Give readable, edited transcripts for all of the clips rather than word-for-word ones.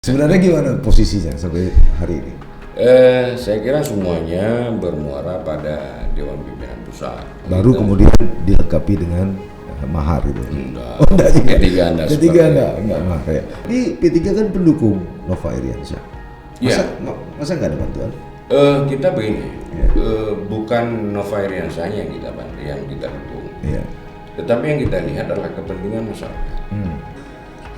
Sebenarnya gimana posisinya sampai hari ini? Saya kira semuanya bermuara pada Dewan Pimpinan Pusat. Baru kemudian dilengkapi dengan mahar itu. Enggak. Oh enggak juga. P3 enggak P3 seperti enggak mahar ya. Ini P3 kan pendukung Nova Iriansyah. Iya. Masa enggak ada bantuan? Kita begini, Iya. bukan Nova Iriansyah yang kita bantu, yang kita dukung. Iya. Tetapi yang kita lihat adalah kepentingan masyarakat.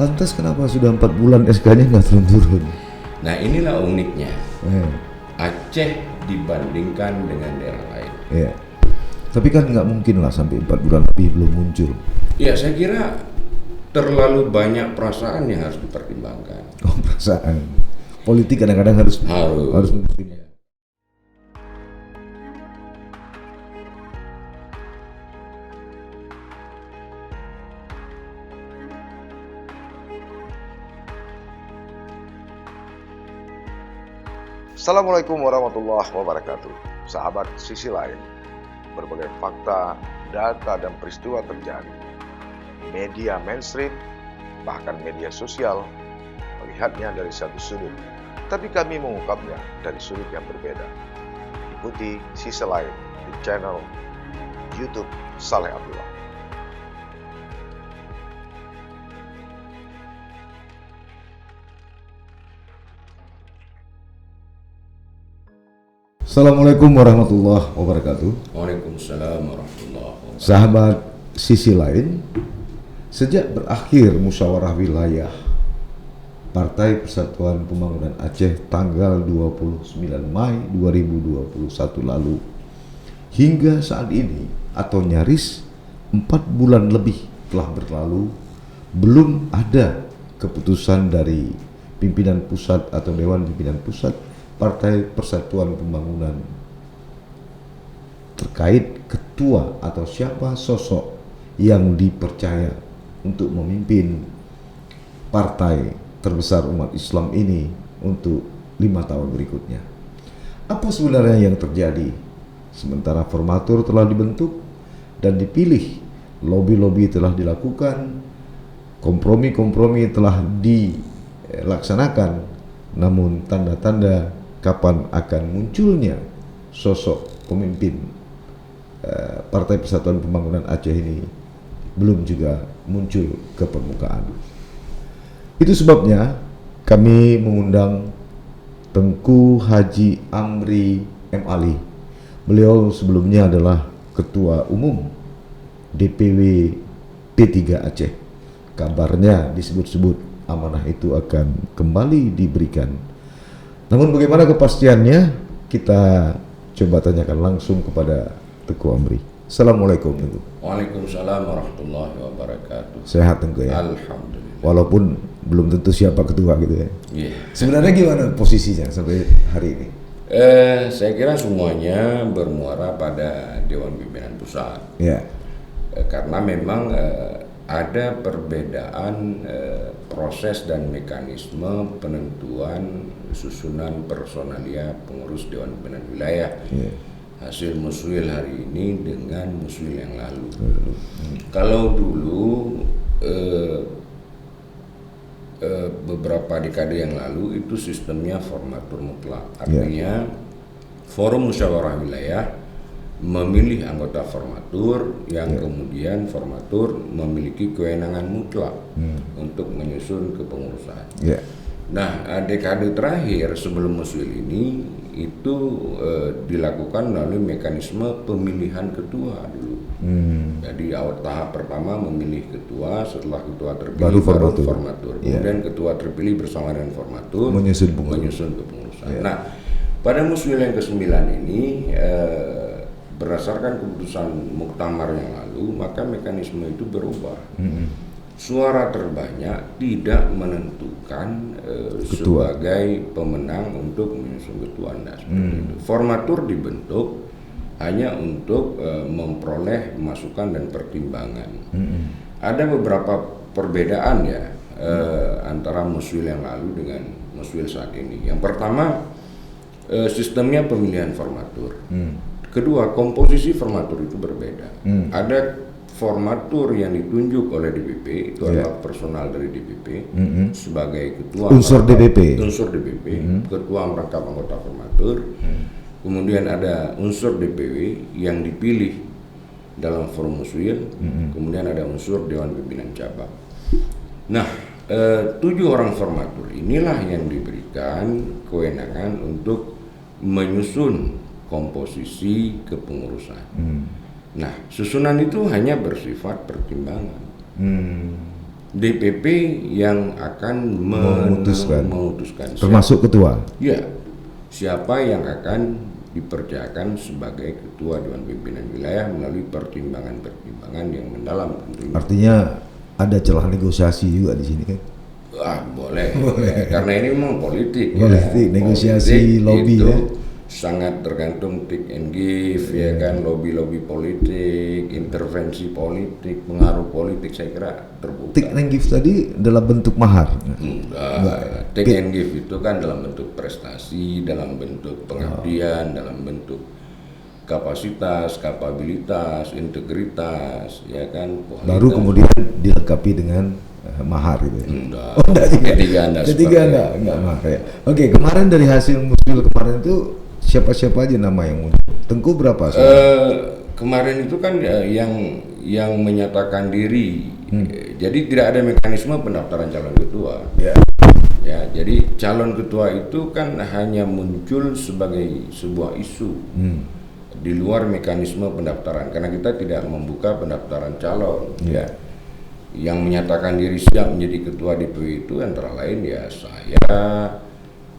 Lantas kenapa sudah 4 bulan SK-nya nggak turun-turun? Nah inilah uniknya. Iya. Aceh dibandingkan dengan daerah lain. Iya. Tapi kan nggak mungkin lah sampai 4 bulan lebih belum muncul. Ya saya kira terlalu banyak perasaan yang harus dipertimbangkan. Oh, perasaan. Politik kadang-kadang harus mempertimbangkan. Assalamualaikum warahmatullahi wabarakatuh. Sahabat sisi lain, berbagai fakta, data, dan peristiwa terjadi. Media mainstream, bahkan media sosial, melihatnya dari satu sudut, tapi kami mengungkapnya dari sudut yang berbeda. Ikuti sisi lain di channel YouTube Saleh Abdullah. Assalamualaikum warahmatullahi wabarakatuh. Waalaikumsalam warahmatullahi wabarakatuh. Sahabat sisi lain, sejak berakhir musyawarah wilayah Partai Persatuan Pembangunan Aceh tanggal 29 Mei 2021 lalu hingga saat ini atau nyaris 4 bulan lebih telah berlalu, belum ada keputusan dari pimpinan pusat atau Dewan Pimpinan Pusat Partai Persatuan Pembangunan terkait ketua atau siapa sosok yang dipercaya untuk memimpin partai terbesar umat Islam ini untuk 5 tahun berikutnya. Apa sebenarnya yang terjadi? Sementara formatur telah dibentuk dan dipilih, lobby-lobby telah dilakukan, kompromi-kompromi telah dilaksanakan, namun tanda-tanda kapan akan munculnya sosok pemimpin Partai Persatuan Pembangunan Aceh ini belum juga muncul ke permukaan. Itu sebabnya kami mengundang Tengku Haji Amri M. Ali. Beliau sebelumnya adalah Ketua Umum DPW P3 Aceh. Kabarnya disebut-sebut amanah itu akan kembali diberikan. Namun bagaimana kepastiannya, kita coba tanyakan langsung kepada Tengku Amri. Assalamualaikum Tengku. Waalaikumsalam warahmatullahi wabarakatuh. Sehat Tengku ya? Alhamdulillah. Walaupun belum tentu siapa ketua gitu ya. Yeah. Sebenarnya gimana posisinya sampai hari ini? Saya kira semuanya bermuara pada Dewan Pimpinan Pusat. Ya. Karena memang ada perbedaan proses dan mekanisme penentuan susunan personalia pengurus Dewan Pimpinan Wilayah. Ya. Hasil muswil hari ini dengan muswil yang lalu. Kalau dulu beberapa dekade yang lalu itu sistemnya formatur mutlak, artinya forum musyawarah wilayah memilih anggota formatur yang kemudian formatur memiliki kewenangan mutlak untuk menyusun kepengurusan. Nah, dekade terakhir sebelum muswil ini itu dilakukan melalui mekanisme pemilihan ketua dulu. Jadi tahap pertama memilih ketua, setelah ketua terpilih baru formatur. Kemudian ketua terpilih bersama dengan formatur menyusun kepengurusan. Nah, pada muswil yang ke-9 ini berdasarkan keputusan muktamar yang lalu, maka mekanisme itu berubah. Suara terbanyak tidak menentukan sebagai pemenang untuk menyusun ketua. Formatur dibentuk hanya untuk memperoleh masukan dan pertimbangan. Ada beberapa perbedaan ya antara muswil yang lalu dengan muswil saat ini. Yang pertama, sistemnya pemilihan formatur. Kedua, komposisi formatur itu berbeda. Ada formatur yang ditunjuk oleh DPP itu adalah personal dari DPP sebagai ketua Unsur DPP. ketua merangkap anggota formatur. Kemudian ada unsur DPW yang dipilih dalam forum muswil, kemudian ada unsur Dewan Pimpinan Cabang. Nah, 7 orang formatur inilah yang diberikan kewenangan untuk menyusun komposisi kepengurusan. Nah, susunan itu hanya bersifat pertimbangan. DPP yang akan memutuskan termasuk ketua. Ya, siapa yang akan dipercayakan sebagai ketua Dewan Pimpinan Wilayah melalui pertimbangan-pertimbangan yang mendalam tentunya. Artinya ada celah negosiasi juga di sini kan? Boleh. Karena ini memang politik. Politik, negosiasi, lobby itu ya. Sangat tergantung take and give, ya kan, lobby politik, intervensi politik, pengaruh politik, saya kira terbuka. Take and give tadi dalam bentuk mahar? Take and give itu kan dalam bentuk prestasi, dalam bentuk pengabdian, dalam bentuk kapasitas, kapabilitas, integritas, ya kan. Kualitas. Baru kemudian dilengkapi dengan mahar gitu ya? Enggak. Ketiga enggak mahar ya. Oke, kemarin dari hasil muswil kemarin itu siapa-siapa aja nama yang muncul? Tengku berapa? Kemarin itu kan yang menyatakan diri. Jadi tidak ada mekanisme pendaftaran calon ketua. Ya, jadi calon ketua itu kan hanya muncul sebagai sebuah isu di luar mekanisme pendaftaran, karena kita tidak membuka pendaftaran calon. Ya, yang menyatakan diri siap menjadi ketua DPW itu antara lain ya saya,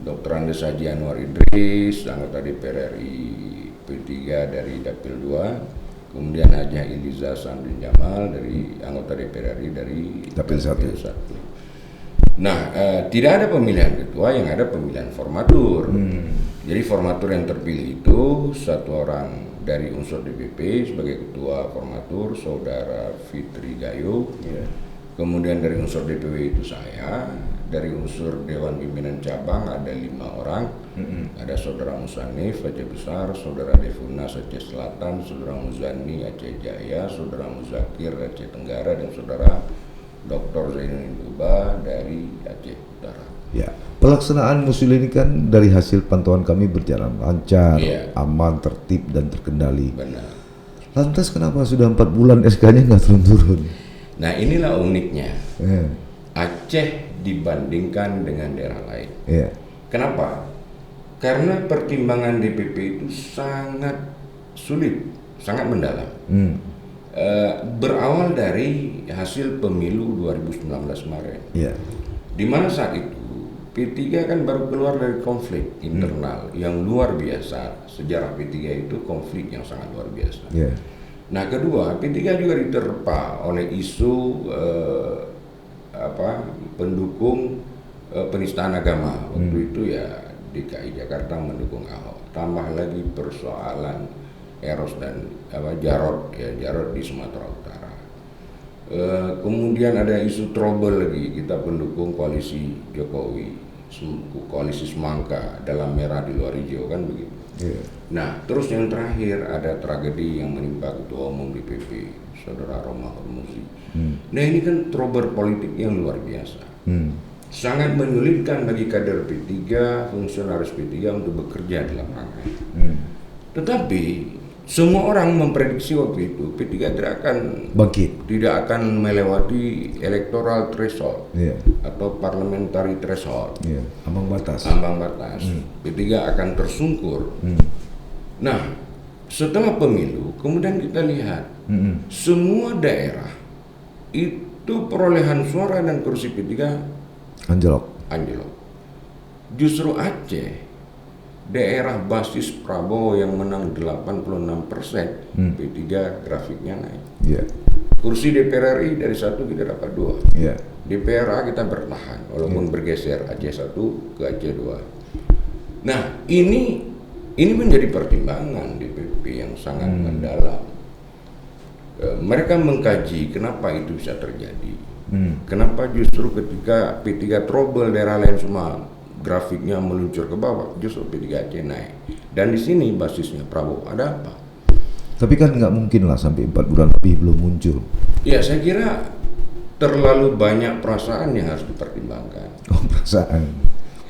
Dr. Andes Haji Anwar Idris, anggota DPR RI P3 dari Dapil 2, kemudian Haji Iliza Samdin Jamal dari anggota DPR RI dari Dapil 1. Nah, tidak ada pemilihan ketua, yang ada pemilihan formatur. Jadi formatur yang terpilih itu satu orang dari unsur DPP sebagai ketua formatur, Saudara Fitri Gayo. Kemudian dari unsur DPW itu saya, dari unsur Dewan Pimpinan Cabang ada 5 orang, ada Saudara Musanif Aceh Besar, Saudara Devunas Aceh Selatan, Saudara Muzani Aceh Jaya, Saudara Muzakir Aceh Tenggara, dan Saudara Dr. Zainuddin Duba dari Aceh Utara. Ya, pelaksanaan muswil ini kan dari hasil pantauan kami berjalan lancar, aman, tertib dan terkendali. Benar. Lantas kenapa sudah 4 bulan SK-nya nggak turun-turun? Nah, inilah uniknya Aceh dibandingkan dengan daerah lain. Kenapa? Karena pertimbangan DPP itu sangat sulit, sangat mendalam. Berawal dari hasil pemilu 2019 kemarin, di mana saat itu P3 kan baru keluar dari konflik internal yang luar biasa. Sejarah P3 itu konflik yang sangat luar biasa. Nah, kedua, P3 juga diterpa oleh isu pendukung penistaan agama. Waktu itu ya DKI Jakarta mendukung Ahok. Tambah lagi persoalan Eros dan Jarod di Sumatera Utara. Kemudian ada isu trouble lagi, kita pendukung koalisi Jokowi, koalisi semangka, dalam merah di luar hijau, kan begitu. Nah, terus yang terakhir ada tragedi yang menimpa Ketua Umum DPP, Saudara Romahur Muzi. Nah, ini kan trouble politik yang luar biasa. Sangat menyulitkan bagi kader P3, fungsionaris P3 untuk bekerja di lapangan. Tetapi semua orang memprediksi waktu itu P3 tidak akan bangkit, tidak akan melewati electoral threshold atau parliamentary threshold, ambang batas. P3 akan tersungkur. Nah, setelah pemilu kemudian kita lihat semua daerah itu perolehan suara dan kursi P3 anjlok. Justru Aceh, daerah basis Prabowo yang menang 86%, P3 grafiknya naik. Kursi DPR RI dari 1 kita dapat 2. DPR kita bertahan walaupun bergeser Aceh 1 ke Aceh 2. Nah, ini menjadi pertimbangan DPP yang sangat mendalam. Mereka mengkaji kenapa itu bisa terjadi. Kenapa justru ketika P3 trouble daerah lain semua grafiknya meluncur ke bawah, justru P3 Aceh naik. Dan di sini basisnya Prabowo. Ada apa? Tapi kan nggak mungkin lah sampai 4 bulan lebih belum muncul. Ya saya kira terlalu banyak perasaan yang harus dipertimbangkan. Oh, perasaan.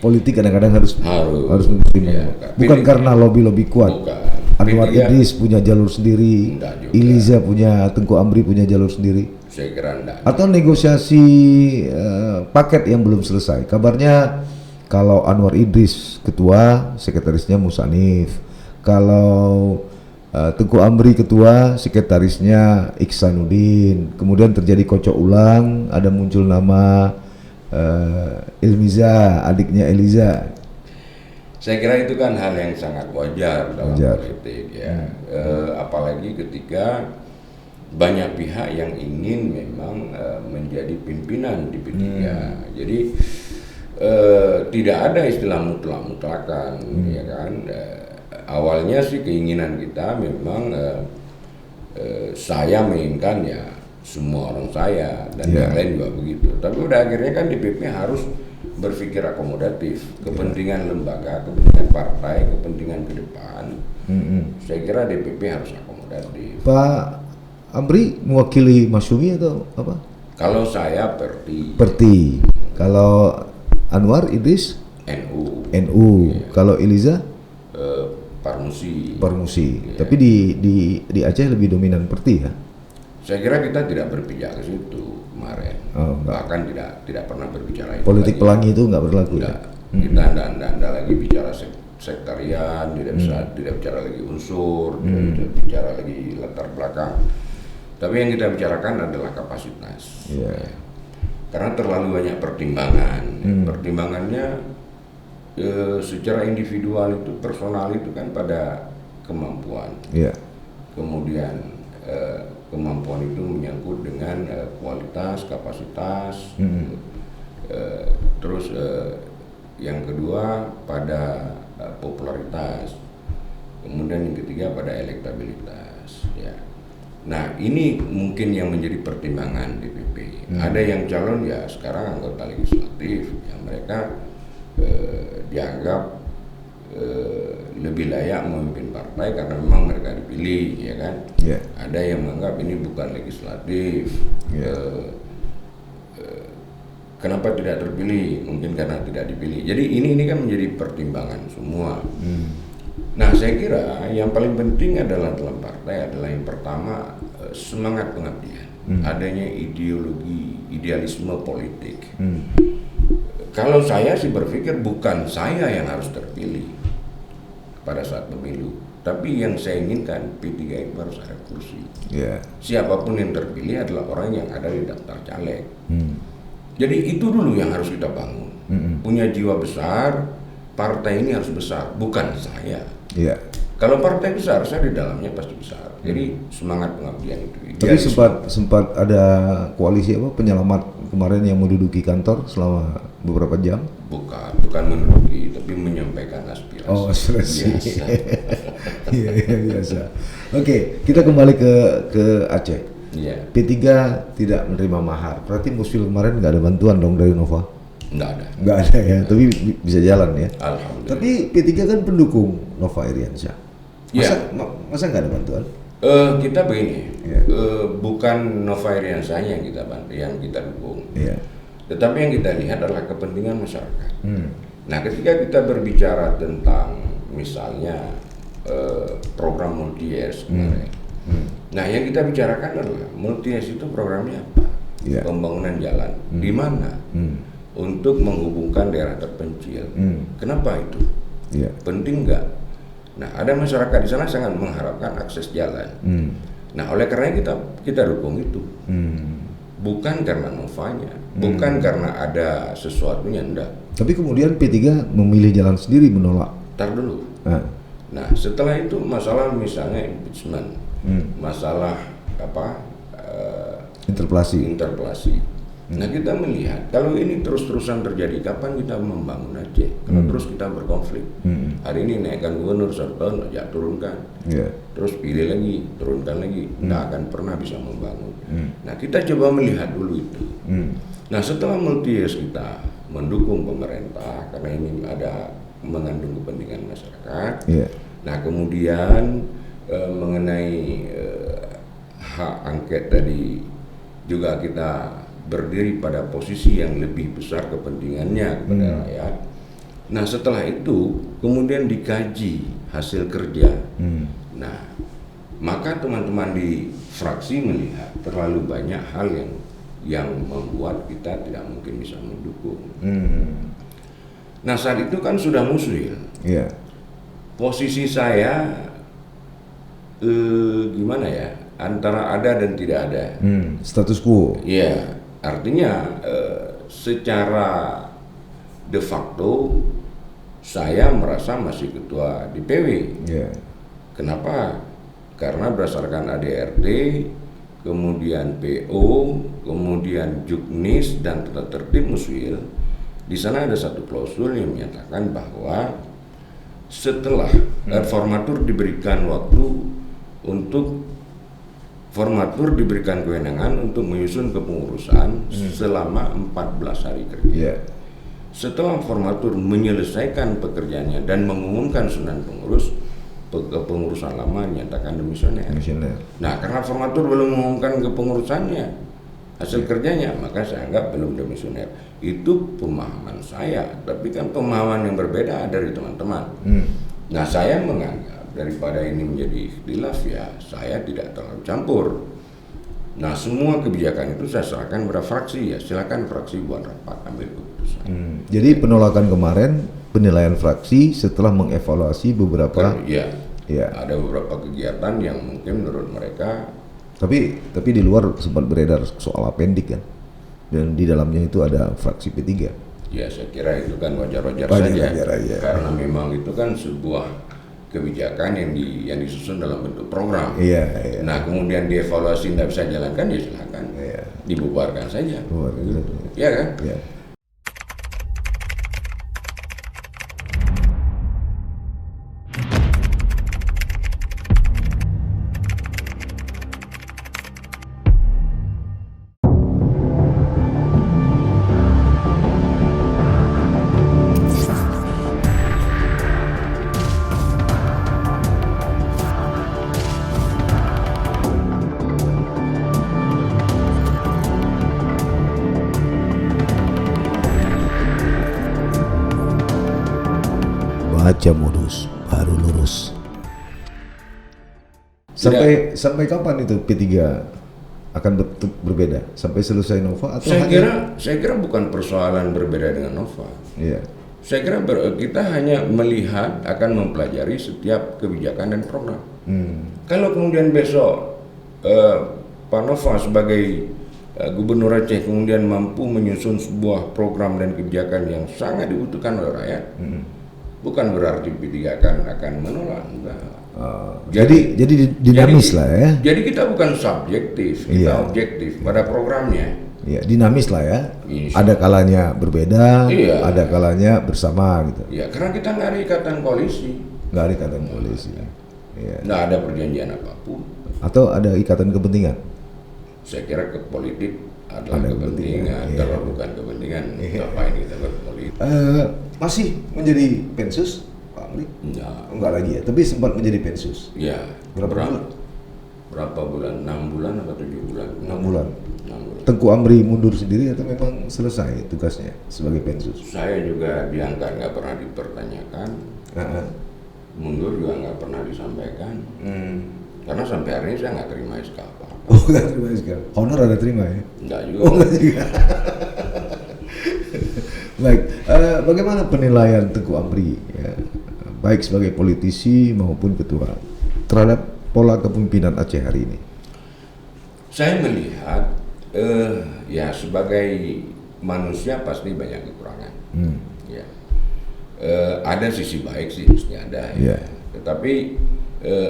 Politik kadang-kadang harus Harus mempertimbangkan. ya, Bukan karena lobby-lobby kuat. Bukan. Anwar P3 Idris punya jalur sendiri, enggak juga. Iliza punya, Tengku Amri punya jalur sendiri. Saya kira enggak. Atau negosiasi paket yang belum selesai. Kabarnya kalau Anwar Idris ketua, sekretarisnya Musanif. Kalau Tengku Amri ketua, sekretarisnya Iksanuddin. Kemudian terjadi kocok ulang, ada muncul nama Ilmiza, adiknya Eliza. Saya kira itu kan hal yang sangat wajar dalam politik ya. Apalagi ketika banyak pihak yang ingin memang menjadi pimpinan di P3. Jadi tidak ada istilah mutlak-mutlakan ya kan. Awalnya sih keinginan kita memang saya menginginkan ya semua orang saya dan yang lain juga begitu. Tapi udah akhirnya kan DPP harus berpikir akomodatif, kepentingan lembaga, kepentingan partai, kepentingan ke depan. Saya kira DPP harus akomodatif. Pak Amri mewakili Masyumi atau apa? Kalau saya Perti. Kalau Anwar Idris NU. Kalau Iliza Parmusi. Ya. Tapi di Aceh lebih dominan Perti ya. Saya kira kita tidak berpijak ke situ kemarin. Bahkan tidak pernah berbicara itu. Politik lagi. pelangi itu nggak berlaku. Tidak. Kita tidak lagi bicara sektarian, tidak bicara lagi unsur, tidak bicara lagi latar belakang. Tapi yang kita bicarakan adalah kapasitas. Karena terlalu banyak pertimbangan. Pertimbangannya secara individual itu, personal itu kan pada kemampuan. Kemudian kemampuan itu menyangkut dengan kualitas, kapasitas. Terus yang kedua pada popularitas. Kemudian yang ketiga pada elektabilitas. Ya. Nah ini mungkin yang menjadi pertimbangan DPP. Ada yang calon ya sekarang anggota legislatif yang mereka dianggap lebih layak memimpin partai karena memang mereka dipilih, ya kan? Ada yang menganggap ini bukan legislatif. Kenapa tidak terpilih? Mungkin karena tidak dipilih. Jadi ini kan menjadi pertimbangan semua. Nah, saya kira yang paling penting adalah dalam partai adalah yang pertama semangat pengabdian, adanya idealisme politik. Kalau saya sih berpikir bukan saya yang harus terpilih pada saat pemilu, tapi yang saya inginkan P3 itu harus ada kursi. Siapapun yang terpilih adalah orang yang ada di daftar caleg. Jadi itu dulu yang harus kita bangun. Punya jiwa besar, partai ini harus besar, bukan saya. Kalau partai besar, saya di dalamnya pasti besar. Jadi semangat pengabdian itu. Tapi sempat ada koalisi apa penyelamat kemarin yang menduduki kantor selama beberapa jam? Bukan menduduki, tapi menyampaikan aspirasi. Oh, aspirasi. Iya, biasa. Oke, kita kembali ke Aceh. P3 tidak menerima mahar. Berarti Musfil kemarin nggak ada bantuan dong dari Nova? Nggak ada ya, tapi bisa jalan ya. Alhamdulillah. Tapi P3 kan pendukung Nova Iriansyah. Masa nggak ada bantuan? Kita begini, bukan Nova Iriansyah yang kita bantu, yang kita dukung. Tetapi yang kita lihat adalah kepentingan masyarakat. Nah, ketika kita berbicara tentang misalnya program multi-years kemarin, nah yang kita bicarakan adalah multi-years itu programnya apa? Pembangunan jalan di mana? Untuk menghubungkan daerah terpencil. Kenapa itu? Penting nggak? Nah, ada masyarakat di sana sangat mengharapkan akses jalan. Nah, oleh karena kita dukung itu. Bukan karena Novanya, bukan karena ada sesuatunya, enggak. Tapi kemudian P3 memilih jalan sendiri, menolak. Tar dulu. Nah, setelah itu masalah misalnya impeachment, masalah apa? Interpelasi. Nah, kita melihat kalau ini terus-terusan terjadi, kapan kita membangun Aceh? Kalau terus kita berkonflik, hari ini naikkan gubernur 1 tahun, ya turunkan, terus pilih lagi, turunkan lagi, nggak akan pernah bisa membangun. Nah, kita coba melihat dulu itu. Nah, setelah multi-years kita mendukung pemerintah karena ini ada mengandung kepentingan masyarakat. Nah, kemudian mengenai hak angket tadi juga kita berdiri pada posisi yang lebih besar kepentingannya kepada rakyat. Nah setelah itu kemudian dikaji hasil kerja. Nah maka teman-teman di fraksi melihat terlalu banyak hal yang membuat kita tidak mungkin bisa mendukung. Nah saat itu kan sudah muswil. Yeah. Posisi saya gimana ya, antara ada dan tidak ada. Status quo. Ya, artinya secara de facto saya merasa masih ketua DPW. Yeah. Kenapa? Karena berdasarkan ADRT, kemudian PO, kemudian Juknis dan tata tertib muswil, di sana ada satu klausul yang menyatakan bahwa setelah formatur diberikan waktu untuk formatur diberikan kewenangan untuk menyusun kepengurusan selama 14 hari kerja. Yeah. Setelah formatur menyelesaikan pekerjaannya dan mengumumkan susunan pengurus, kepengurusan lama dinyatakan demisioner. Nah, karena formatur belum mengumumkan kepengurusannya, hasil kerjanya, maka saya anggap belum demisioner. Itu pemahaman saya, tapi kan pemahaman yang berbeda dari teman-teman. Nah, saya menganggap daripada ini menjadi ikhtilaf, ya saya tidak terlalu campur. Nah, semua kebijakan itu saya serahkan pada fraksi, ya silakan fraksi buat rapat ambil keputusan. Jadi penolakan kemarin penilaian fraksi setelah mengevaluasi beberapa ada beberapa kegiatan yang mungkin menurut mereka, tapi di luar sempat beredar soal apendik kan, dan di dalamnya itu ada fraksi P3. Ya saya kira itu kan wajar-wajar saja, karena memang itu kan sebuah kebijakan yang disusun dalam bentuk program. Nah kemudian dievaluasi tidak bisa jalankan, ya silakan dibubarkan saja. Ya kan? Yeah. Baca modus baru lurus. Sampai kapan itu P3 akan berbeda? Sampai selesai Nova atau saya kira bukan persoalan berbeda dengan Nova. Iya. Saya kira kita hanya melihat, akan mempelajari setiap kebijakan dan program. Kalau kemudian besok Pak Nova sebagai Gubernur Aceh kemudian mampu menyusun sebuah program dan kebijakan yang sangat dibutuhkan oleh rakyat, bukan berarti P3 akan menolak. Jadi dinamis lah ya. Jadi kita bukan subjektif, kita objektif pada programnya. Iya, dinamis lah ya. Ada kalanya berbeda, ada kalanya bersama gitu. Iya, karena kita nggak ada ikatan koalisi. Nggak ada ikatan koalisi. Iya. Nggak ada perjanjian apapun. Atau ada ikatan kepentingan? Saya kira ke politik adalah kepentingan, kalau bukan kepentingan, ngapain kita berpolitik? Masih menjadi Pensus, Pak Amri? Enggak lagi ya, tapi sempat menjadi Pensus. Ya. Berapa bulan? Berapa bulan? 6 bulan atau 7 bulan? 6 bulan. Tengku Amri mundur sendiri atau memang selesai tugasnya sebagai Pensus? Saya juga diangkat, nggak pernah dipertanyakan. Mundur juga nggak pernah disampaikan. Karena sampai hari ini saya nggak terima SK apa-apa. Oh, nggak terima SK. Honor ada terima ya? Nggak juga. Oh, nggak juga. Baik, bagaimana penilaian Tengku Amri ya, baik sebagai politisi maupun ketua terhadap pola kepemimpinan Aceh hari ini? Saya melihat ya sebagai manusia pasti banyak kekurangan. Ya. Ada sisi baik sih, mesti ada. Ya. Tetapi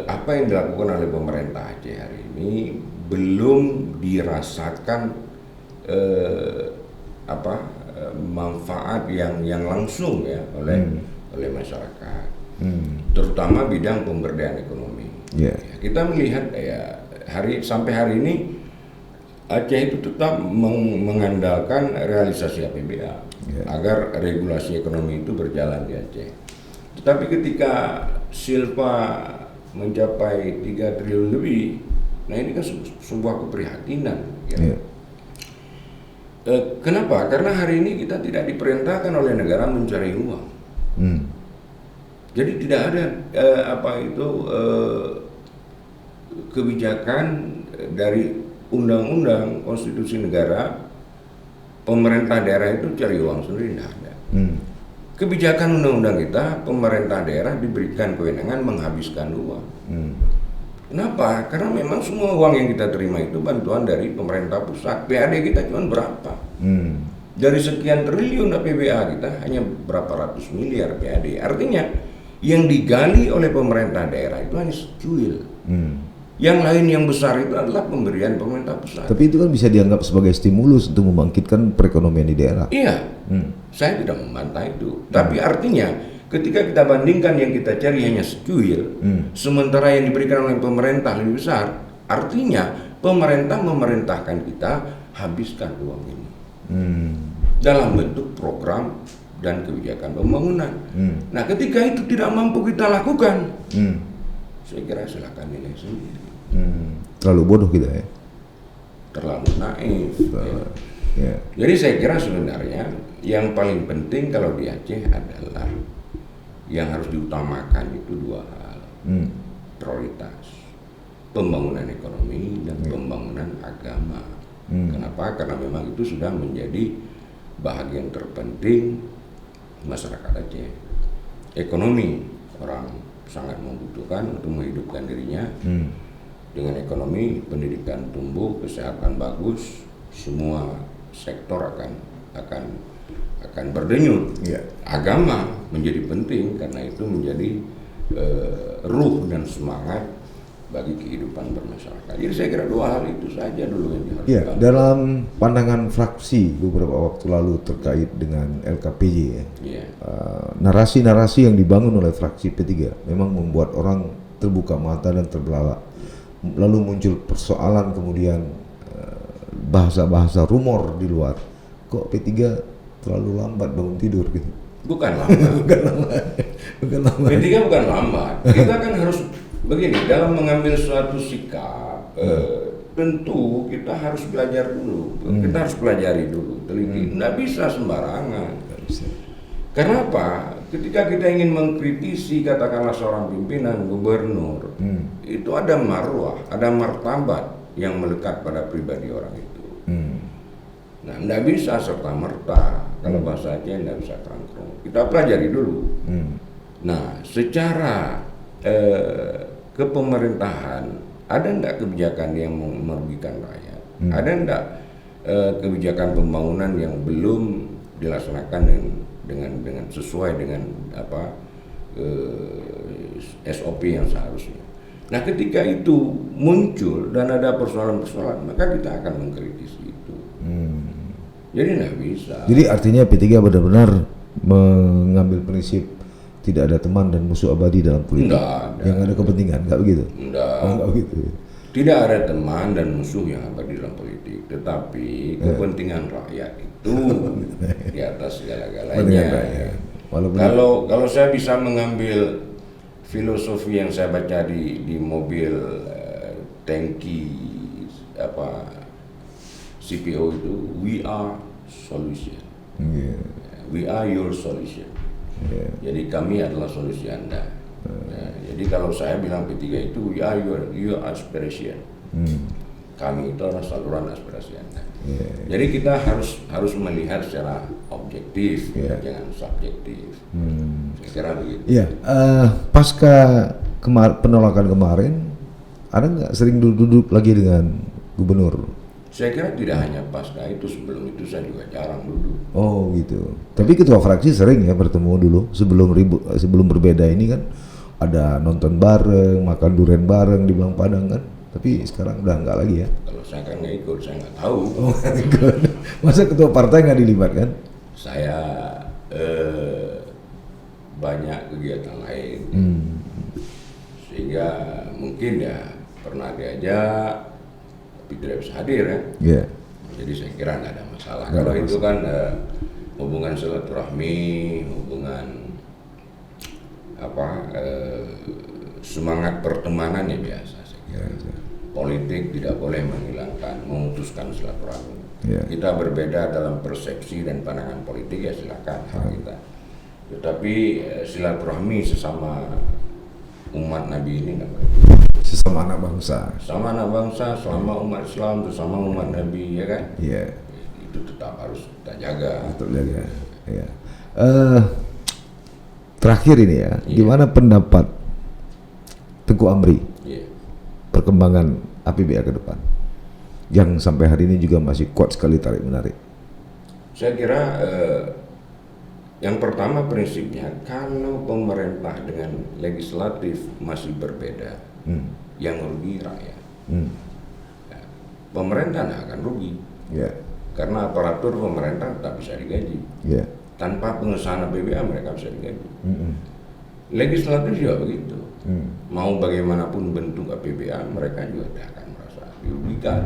apa yang dilakukan oleh pemerintah Aceh hari ini belum dirasakan manfaat yang langsung ya oleh masyarakat, terutama bidang pemberdayaan ekonomi. Ya, kita melihat ya sampai hari ini Aceh itu tetap mengandalkan realisasi APBA agar regulasi ekonomi itu berjalan di Aceh. Tetapi ketika Silpa mencapai 3 triliun lebih. Nah ini kan sebuah keprihatinan. Ya. Iya. Kenapa? Karena hari ini kita tidak diperintahkan oleh negara mencari uang. Jadi tidak ada kebijakan dari undang-undang konstitusi negara, pemerintah daerah itu cari uang sendiri, tidak ada. Kebijakan undang-undang kita, pemerintah daerah diberikan kewenangan menghabiskan uang. Kenapa? Karena memang semua uang yang kita terima itu bantuan dari pemerintah pusat. PAD kita cuma berapa? Dari sekian triliun APBA kita hanya berapa ratus miliar PAD. Artinya yang digali oleh pemerintah daerah itu hanya secuil. Yang lain yang besar itu adalah pemberian pemerintah pusat. Tapi itu kan bisa dianggap sebagai stimulus untuk membangkitkan perekonomian di daerah. Iya, saya tidak membantah itu. Tapi artinya ketika kita bandingkan yang kita cari hanya secuil, sementara yang diberikan oleh pemerintah lebih besar, artinya pemerintah memerintahkan kita habiskan uang ini dalam bentuk program dan kebijakan pembangunan. Nah, ketika itu tidak mampu kita lakukan, saya kira silakan nilai sendiri. Terlalu bodoh kita ya. Terlalu naif. Ya. Jadi saya kira sebenarnya yang paling penting kalau di Aceh adalah yang harus diutamakan itu dua hal. Prioritas. Pembangunan ekonomi dan pembangunan agama. Kenapa? Karena memang itu sudah menjadi bahagian terpenting masyarakat Aceh. Ekonomi, orang sangat membutuhkan untuk menghidupkan dirinya. Dengan ekonomi, pendidikan tumbuh, kesehatan bagus, semua sektor akan berdenyut. Agama menjadi penting karena itu menjadi ruh dan semangat bagi kehidupan bermasyarakat. Jadi saya kira dua hal itu saja dulu yang harus dilakukan. Dalam pandangan fraksi beberapa waktu lalu terkait dengan LKPJ narasi-narasi yang dibangun oleh fraksi P3 memang membuat orang terbuka mata dan terbelalak. Lalu muncul persoalan kemudian bahasa-bahasa rumor di luar. Kok P3 terlalu lambat bangun tidur gitu? Bukan lambat. Bukan lambat. P3 bukan lambat. Kita kan harus begini, dalam mengambil suatu sikap, tentu kita harus belajar dulu. Kita harus pelajari dulu, teliti. Nggak bisa sembarangan. Karena apa? Ketika kita ingin mengkritisi katakanlah seorang pimpinan gubernur, itu ada marwah, ada martabat yang melekat pada pribadi orang itu. Nah, nggak bisa serta-merta. Kalau bahasa Aceh nggak bisa tangkrong. Kita pelajari dulu. Nah, secara kepemerintahan, ada enggak kebijakan yang merugikan rakyat? Ada enggak kebijakan pembangunan yang belum dilaksanakan dengan sesuai dengan SOP yang seharusnya? Nah, ketika itu muncul dan ada persoalan-persoalan, maka kita akan mengkritisi itu. Jadi nggak bisa. Jadi artinya P3 benar-benar mengambil prinsip tidak ada teman dan musuh abadi dalam politik. Yang ada kepentingan, nggak begitu? Nggak begitu. Tidak ada teman dan musuh yang abadi dalam politik, tetapi kepentingan rakyat itu di atas segala-galanya. Kalau saya bisa mengambil filosofi yang saya baca di mobil tangki CPO itu, we are solution. We are your solution. Jadi kami adalah solusi Anda. Jadi kalau saya bilang P3 itu we are your aspiration. Kami itu adalah saluran aspirasi Anda. Jadi kita harus melihat secara objektif, jangan subjektif. Saya kira begitu. Pasca penolakan kemarin, ada nggak sering duduk lagi dengan gubernur? Saya kira tidak hanya pasca itu, sebelum itu saya juga jarang duduk. Oh gitu. Tapi ketua fraksi sering ya bertemu dulu sebelum berbeda ini kan, ada nonton bareng, makan durian bareng di Belang Padang kan. Tapi sekarang udah enggak lagi ya. Kalau saya kan nggak ikut, saya nggak tahu. Masa ketua partai nggak dilibatkan? Saya banyak kegiatan lain, sehingga mungkin ya pernah diajak, tapi tidak bisa hadir ya. Jadi saya kira nggak ada masalah. Kalau itu kan hubungan silaturahmi, hubungan semangat pertemanan ya biasa saya kira. Politik tidak boleh menghilangkan, memutuskan silaturahmi. Kita berbeda dalam persepsi dan pandangan politik ya silakan hak kita. Tetapi silaturahmi sesama umat Nabi ini nggak boleh. Sesama anak bangsa. Sama anak bangsa, selama umat Islam, bersama umat Nabi, ya kan? Iya. Itu tetap harus kita jaga. Untuk jaga. Ya. Terakhir ini ya, gimana pendapat Tengku Amri perkembangan APBA ke depan yang sampai hari ini juga masih kuat sekali tarik menarik? Saya kira yang pertama prinsipnya, kalau pemerintah dengan legislatif masih berbeda, yang rugi rakyat. Pemerintah tidak akan rugi, karena aparatur pemerintah tak bisa digaji. Tanpa pengesahan APBA mereka bisa digaji. Legislatif juga begitu. Mau bagaimanapun bentuk APBA, mereka juga tidak akan merasa dirugikan,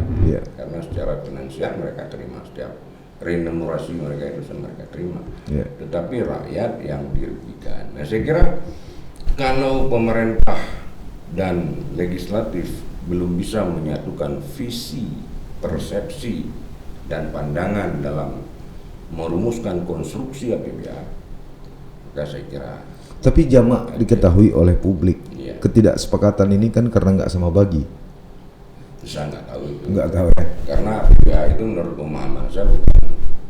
karena secara finansial mereka terima setiap remunerasi mereka itu mereka terima. Tetapi rakyat yang dirugikan. Nah, saya kira kalau pemerintah dan legislatif belum bisa menyatukan visi, persepsi, dan pandangan dalam merumuskan konstruksi APBA, maka saya kira. Tapi jamak diketahui oleh publik, ketidaksepakatan ini kan karena nggak sama bagi. Saya nggak tahu itu. Nggak tahu ya. Karena APBA itu menurut pemahaman saya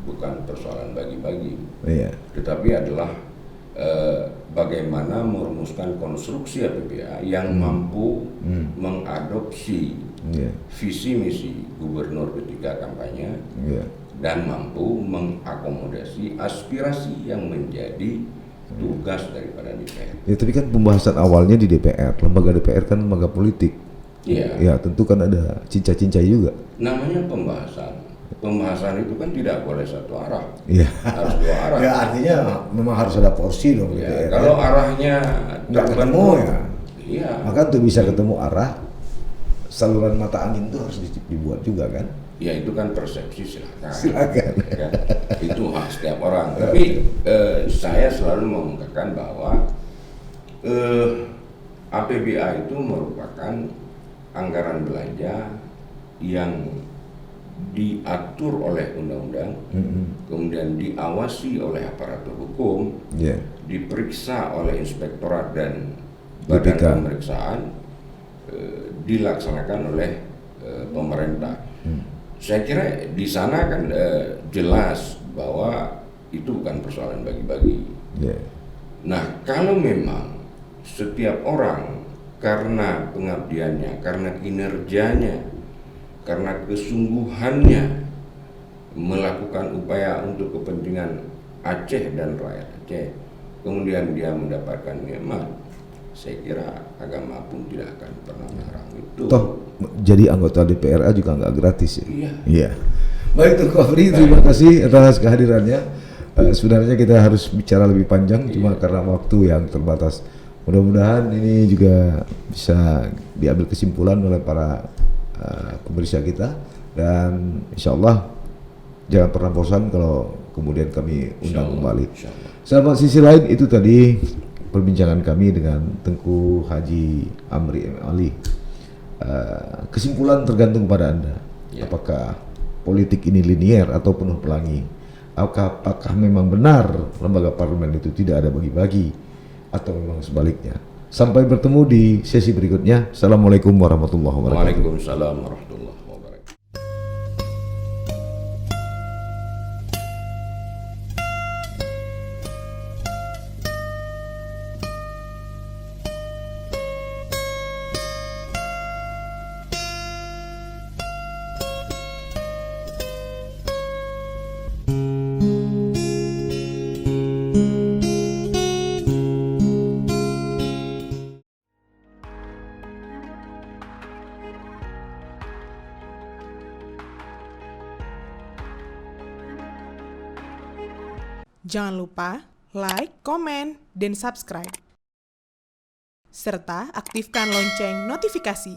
bukan persoalan bagi-bagi, tetapi adalah bagaimana merumuskan konstruksi APBA yang mampu mengadopsi visi misi gubernur ketika kampanye dan mampu mengakomodasi aspirasi yang menjadi tugas daripada DPR. Ya, tapi kan pembahasan awalnya di DPR, lembaga DPR kan lembaga politik. Ya, tentu kan ada cincai-cincai juga. Namanya pembahasan itu kan tidak boleh satu arah, harus dua arah. Ya, artinya memang harus ada porsi dong. Kalau arahnya nggak ketemu maka untuk bisa ketemu ketemu arah, saluran mata angin itu harus dibuat juga kan. Ya itu kan persepsi, silakan. Kan? Itu hak setiap orang. Tapi saya selalu mengungkapkan bahwa APBA itu merupakan anggaran belanja yang diatur oleh undang-undang, kemudian diawasi oleh aparatur hukum, diperiksa oleh inspektorat dan badan pemeriksaan, dilaksanakan oleh pemerintah. Saya kira di sana kan jelas bahwa itu bukan persoalan bagi-bagi. Nah, kalau memang setiap orang karena pengabdiannya, karena kinerjanya, karena kesungguhannya melakukan upaya untuk kepentingan Aceh dan rakyat Aceh, kemudian dia mendapatkan nikmat, saya kira agama pun tidak akan pernah melarang itu. Toh jadi anggota DPRA juga nggak gratis ya? Iya. Baik Tengku Amri, terima kasih atas kehadirannya. Sebenarnya kita harus bicara lebih panjang, cuma karena waktu yang terbatas. Mudah-mudahan ini juga bisa diambil kesimpulan oleh para pemirsa kita, dan insya Allah jangan pernah bosan kalau kemudian kami undang kembali. Sahabat Sisi Lain, itu tadi perbincangan kami dengan Tengku Haji Amri Ali. Kesimpulan tergantung pada Anda. Apakah politik ini linier atau penuh pelangi? Apakah memang benar lembaga parlemen itu tidak ada bagi-bagi, atau memang sebaliknya? Sampai bertemu di sesi berikutnya. Assalamualaikum warahmatullahi wabarakatuh. Waalaikumsalam warahmatullahi wabarakatuh. Jangan lupa like, komen, dan subscribe. Serta aktifkan lonceng notifikasi.